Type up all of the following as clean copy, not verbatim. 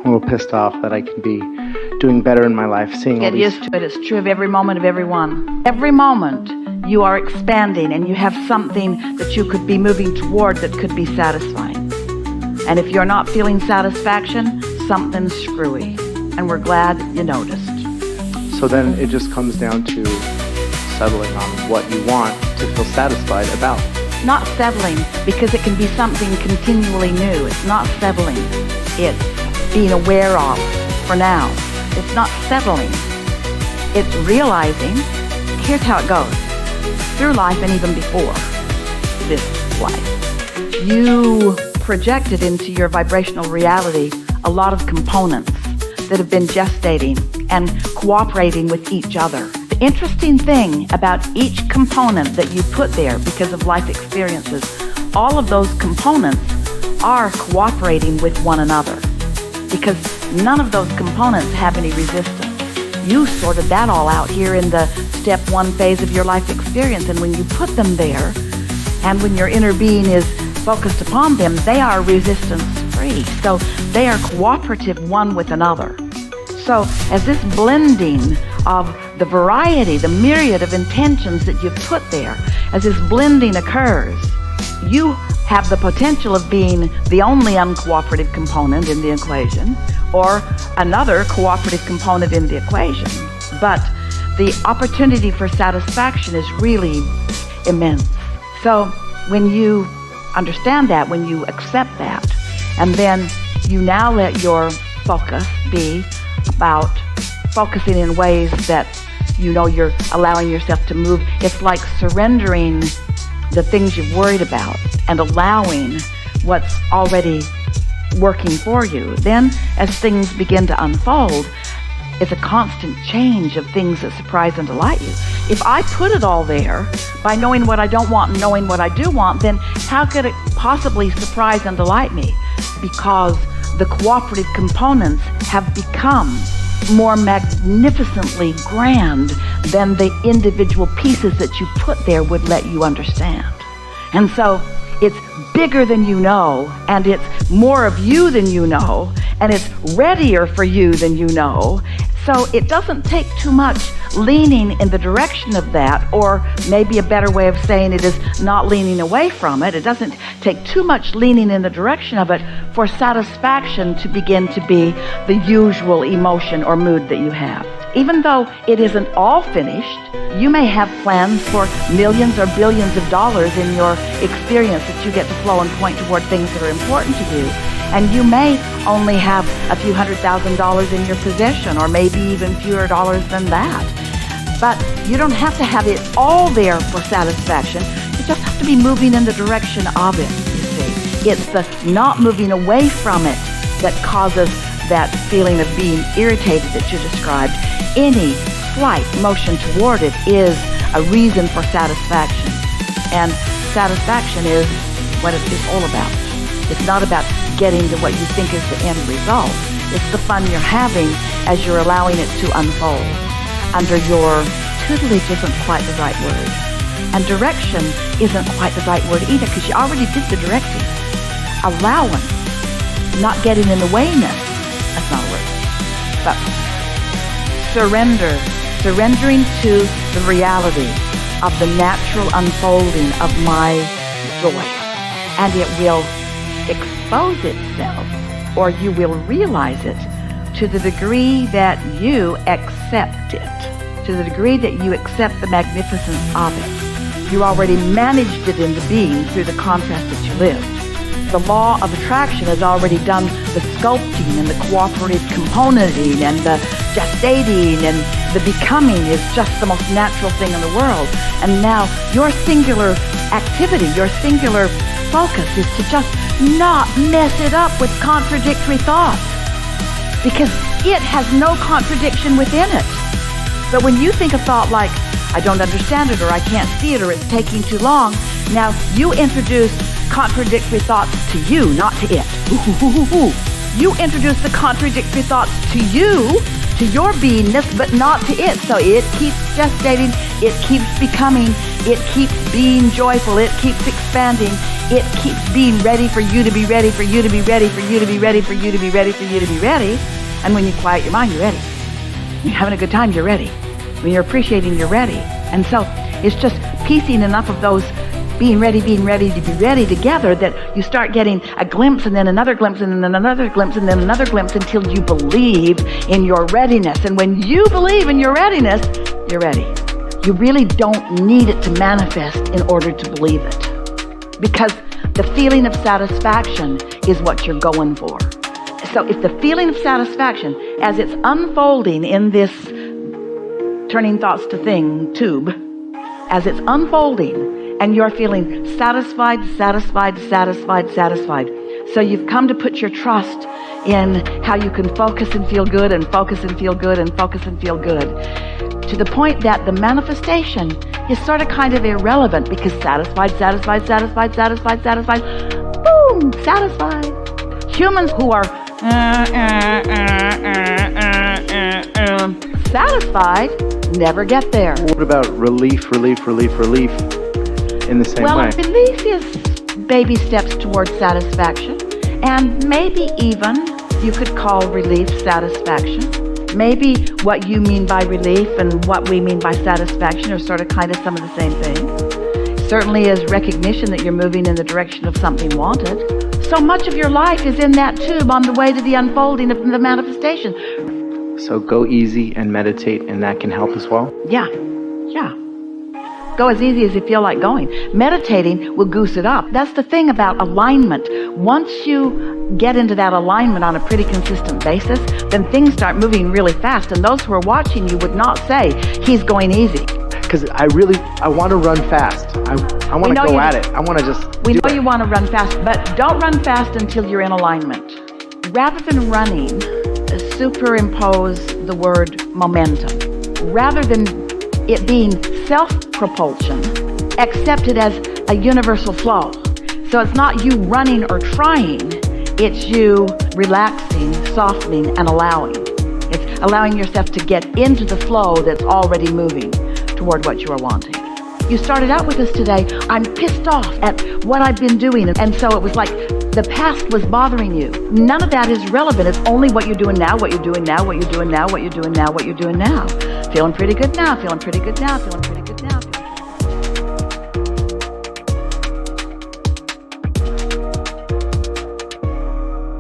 a little pissed off that I can be doing better in my life, seeing all Get these... used to it. It's true of every moment of everyone. Every moment you are expanding and you have something that you could be moving toward that could be satisfying. And if you're not feeling satisfaction, something's screwy. And we're glad you noticed. So then it just comes down to settling on what you want to feel satisfied about. Not settling, because it can be something continually new. It's not settling. It's being aware of for now. It's not settling. It's realizing, here's how it goes. Through life and even before this life, you projected into your vibrational reality a lot of components that have been gestating and cooperating with each other. The interesting thing about each component that you put there because of life experiences, all of those components are cooperating with one another because none of those components have any resistance. You sorted that all out here in the step 1 phase of your life experience, and when you put them there, and when your inner being is focused upon them, they are resistance-free. So they are cooperative one with another. So as this blending of the variety, the myriad of intentions that you've put there, as this blending occurs, you have the potential of being the only uncooperative component in the equation, or another cooperative component in the equation. But the opportunity for satisfaction is really immense. So when you understand that, when you accept that, and then you now let your focus be about focusing in ways that you know you're allowing yourself to move. It's like surrendering the things you've worried about and allowing what's already working for you. Then as things begin to unfold, it's a constant change of things that surprise and delight you. If I put it all there by knowing what I don't want and knowing what I do want, then how could it possibly surprise and delight me? Because the cooperative components have become more magnificently grand than the individual pieces that you put there would let you understand. And so it's bigger than you know, and it's more of you than you know, and it's readier for you than you know. So it doesn't take too much leaning in the direction of that, or maybe a better way of saying it is not leaning away from it. It doesn't take too much leaning in the direction of it for satisfaction to begin to be the usual emotion or mood that you have. Even though it isn't all finished, you may have plans for millions or billions of dollars in your experience that you get to flow and point toward things that are important to you. And you may only have a few $100,000 in your possession, or maybe even fewer dollars than that. But you don't have to have it all there for satisfaction. You just have to be moving in the direction of it, you see. It's the not moving away from it that causes that feeling of being irritated that you described. Any slight motion toward it is a reason for satisfaction. And satisfaction is what it is all about. It's not about getting to what you think is the end result. It's the fun you're having as you're allowing it to unfold. Under your tutelage isn't quite the right word. And direction isn't quite the right word either, because you already did the directing. Allowance, not getting in the wayness, that's not a word. But surrendering to the reality of the natural unfolding of my joy. And it will expose itself, or you will realize it to the degree that you accept it, to the degree that you accept the magnificence of it. You already managed it into being through the contrast that you lived. The law of attraction has already done the sculpting and the cooperative componenting and the gestating, and the becoming is just the most natural thing in the world. And now your singular activity, your singular focus is to just not mess it up with contradictory thoughts, because it has no contradiction within it. But when you think a thought like, I don't understand it, or I can't see it, or it's taking too long, now you introduce contradictory thoughts to you, not to it. You introduce the contradictory thoughts to you, to your beingness, but not to it. So it keeps gestating, it keeps becoming, It keeps being joyful. It keeps expanding. It keeps being ready for you to be ready, for you to be ready, for you to be ready, for you to be ready, for you to be ready. And when you quiet your mind, you're ready. When you're having a good time, you're ready. When you're appreciating, you're ready. And so it's just piecing enough of those being ready to be ready together that you start getting a glimpse and then another glimpse and then another glimpse and then another glimpse until you believe in your readiness. And when you believe in your readiness, you're ready. You really don't need it to manifest in order to believe it, because the feeling of satisfaction is what you're going for. So if the feeling of satisfaction, as it's unfolding in this turning thoughts to thing tube, as it's unfolding, and you're feeling satisfied. So you've come to put your trust in how you can focus and feel good and focus and feel good and focus and feel good, to the point that the manifestation is sort of kind of irrelevant, because satisfied, boom, satisfied. Humans who are satisfied never get there. What about relief in the same way? Well, relief is baby steps towards satisfaction, and maybe even you could call relief satisfaction. Maybe what you mean by relief and what we mean by satisfaction are sort of kind of some of the same thing. Certainly is recognition that you're moving in the direction of something wanted. So much of your life is in that tube on the way to the unfolding of the manifestation. So go easy and meditate, and that can help as well? Yeah. Go as easy as you feel like going. Meditating will goose it up. That's the thing about alignment. Once you get into that alignment on a pretty consistent basis, then things start moving really fast. And those who are watching you would not say, he's going easy. Because I want to run fast. I want to go at it. I want to just We know you want to run fast, but don't run fast until you're in alignment. Rather than running, superimpose the word momentum. Rather than it being self-propulsion, accept it as a universal flow. So it's not you running or trying, it's you relaxing, softening, and allowing. It's allowing yourself to get into the flow that's already moving toward what you are wanting. You started out with us today, I'm pissed off at what I've been doing, and so it was like the past was bothering you. None of that is relevant. It's only what you're doing now, what you're doing now, what you're doing now, what you're doing now, what you're doing now. Feeling pretty good now, feeling pretty good now, feeling pretty good now.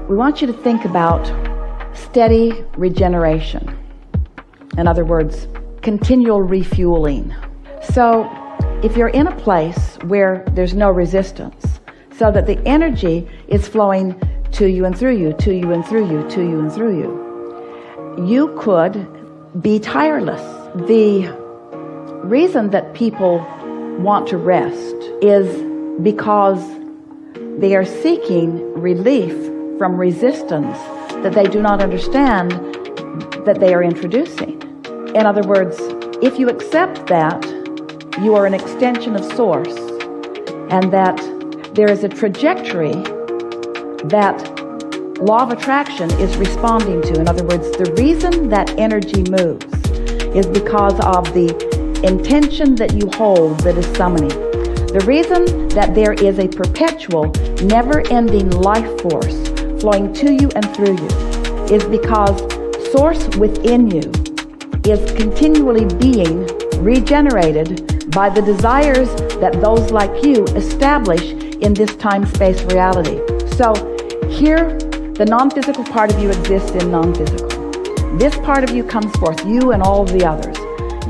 We want you to think about steady regeneration. In other words, continual refueling. So if you're in a place where there's no resistance, so that the energy is flowing to you and through you, to you and through you, to you and through you, you could be tireless. The reason that people want to rest is because they are seeking relief from resistance that they do not understand that they are introducing. In other words, if you accept that you are an extension of Source and that there is a trajectory that law of attraction is responding to. In other words, the reason that energy moves is because of the intention that you hold that is summoning. The reason that there is a perpetual, never-ending life force flowing to you and through you is because Source within you is continually being regenerated by the desires that those like you establish in this time-space reality. So here, the non-physical part of you exists in non-physical. This part of you comes forth, you and all of the others.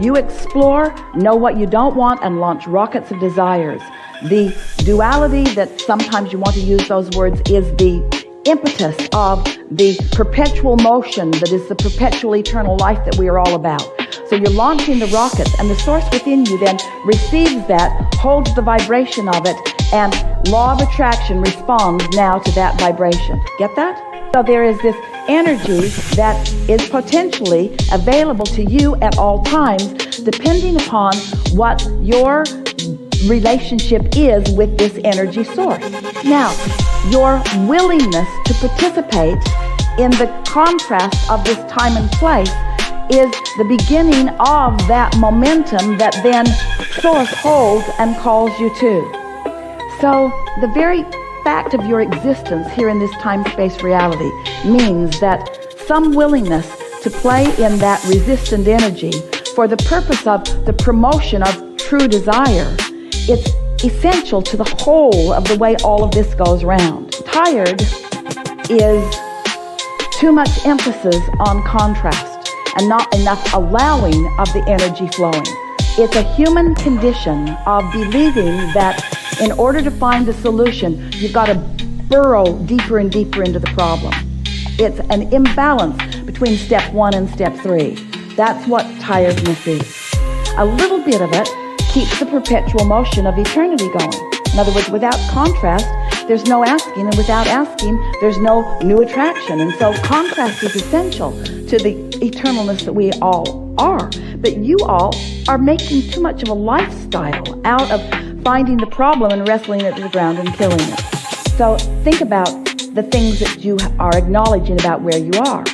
You explore, know what you don't want, and launch rockets of desires. The duality that sometimes you want to use those words is the impetus of the perpetual motion that is the perpetual eternal life that we are all about. So you're launching the rockets, and the Source within you then receives that, holds the vibration of it, and law of attraction responds now to that vibration. Get that? So there is this energy that is potentially available to you at all times, depending upon what your relationship is with this energy source. Now, your willingness to participate in the contrast of this time and place is the beginning of that momentum that then Source holds and calls you to. So the very fact of your existence here in this time-space reality means that some willingness to play in that resistant energy for the purpose of the promotion of true desire, it's essential to the whole of the way all of this goes round. Tired is too much emphasis on contrast and not enough allowing of the energy flowing. It's a human condition of believing that in order to find the solution, you've got to burrow deeper and deeper into the problem. It's an imbalance between step 1 and step 3. That's what tiredness is. A little bit of it keeps the perpetual motion of eternity going. In other words, without contrast, there's no asking, and without asking, there's no new attraction. And so contrast is essential to the eternalness that we all are. But you all are making too much of a lifestyle out of finding the problem and wrestling it to the ground and killing it. So think about the things that you are acknowledging about where you are.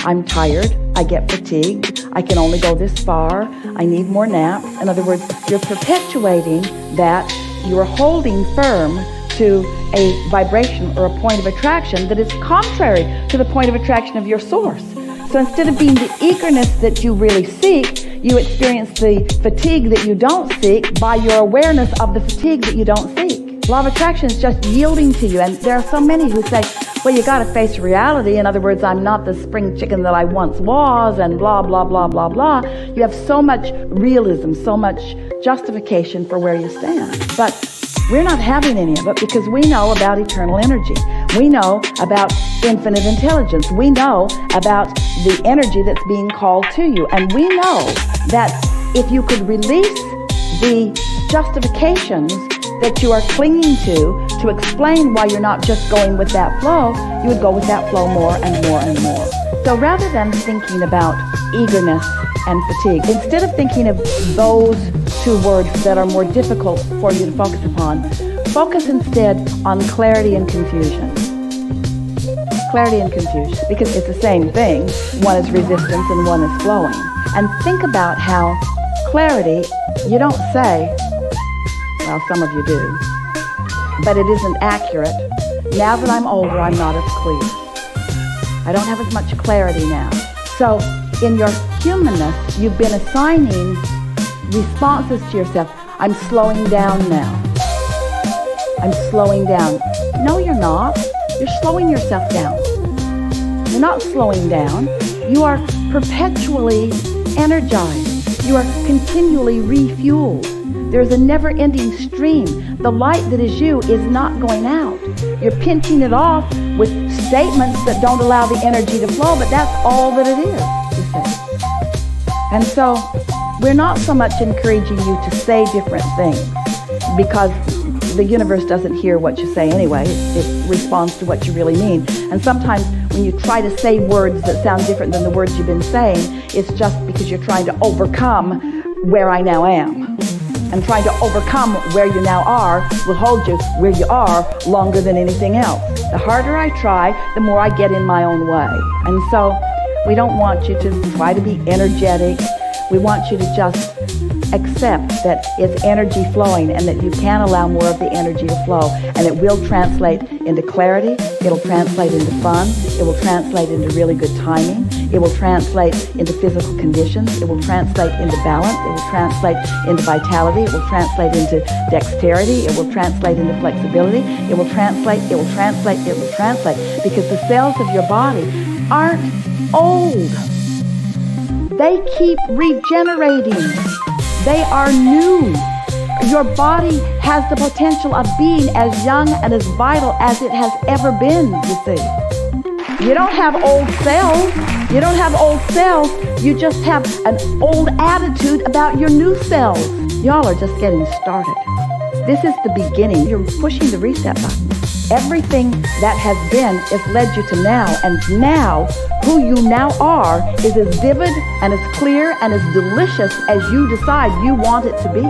I'm tired, I get fatigued, I can only go this far, I need more naps. In other words, you're perpetuating that, you're holding firm to a vibration or a point of attraction that is contrary to the point of attraction of your source. So instead of being the eagerness that you really seek, you experience the fatigue that you don't seek by your awareness of the fatigue that you don't seek. Law of attraction is just yielding to you. And there are so many who say, well, you got to face reality. In other words, I'm not the spring chicken that I once was, and blah, blah, blah, blah, blah. You have so much realism, so much justification for where you stand. But we're not having any of it because we know about eternal energy. We know about infinite intelligence. We know about the energy that's being called to you. And we know that if you could release the justifications that you are clinging to explain why you're not just going with that flow, you would go with that flow more and more and more. So rather than thinking about eagerness and fatigue, instead of thinking of those two words that are more difficult for you to focus upon, focus instead on clarity and confusion. Clarity and confusion, because it's the same thing. One is resistance and one is flowing. And think about how clarity, you don't say, well, some of you do, but it isn't accurate. Now that I'm older, I'm not as clear. I don't have as much clarity now. So in your humanness, you've been assigning responses to yourself. I'm slowing down now. I'm slowing down. No, you're not. You're slowing yourself down. You're not slowing down. You are perpetually energized. You are continually refueled. There's a never-ending stream. The light that is you is not going out. You're pinching it off with statements that don't allow the energy to flow, but that's all that it is, you see. And so we're not so much encouraging you to say different things because the universe doesn't hear what you say anyway. It responds to what you really mean. And sometimes when you try to say words that sound different than the words you've been saying, it's just because you're trying to overcome where I now am. And trying to overcome where you now are will hold you where you are longer than anything else. The harder I try, the more I get in my own way. And so we don't want you to try to be energetic. We want you to just accept that it's energy flowing and that you can allow more of the energy to flow. And it will translate into clarity. It'll translate into fun. It will translate into really good timing. It will translate into physical conditions. It will translate into balance. It will translate into vitality. It will translate into dexterity. It will translate into flexibility. It will translate, it will translate, it will translate. Because the cells of your body aren't old. They keep regenerating. They are new. Your body has the potential of being as young and as vital as it has ever been, you see. You don't have old cells. You don't have old cells. You just have an old attitude about your new cells. Y'all are just getting started. This is the beginning. You're pushing the reset button. Everything that has been has led you to now, and now, who you now are is as vivid and as clear and as delicious as you decide you want it to be.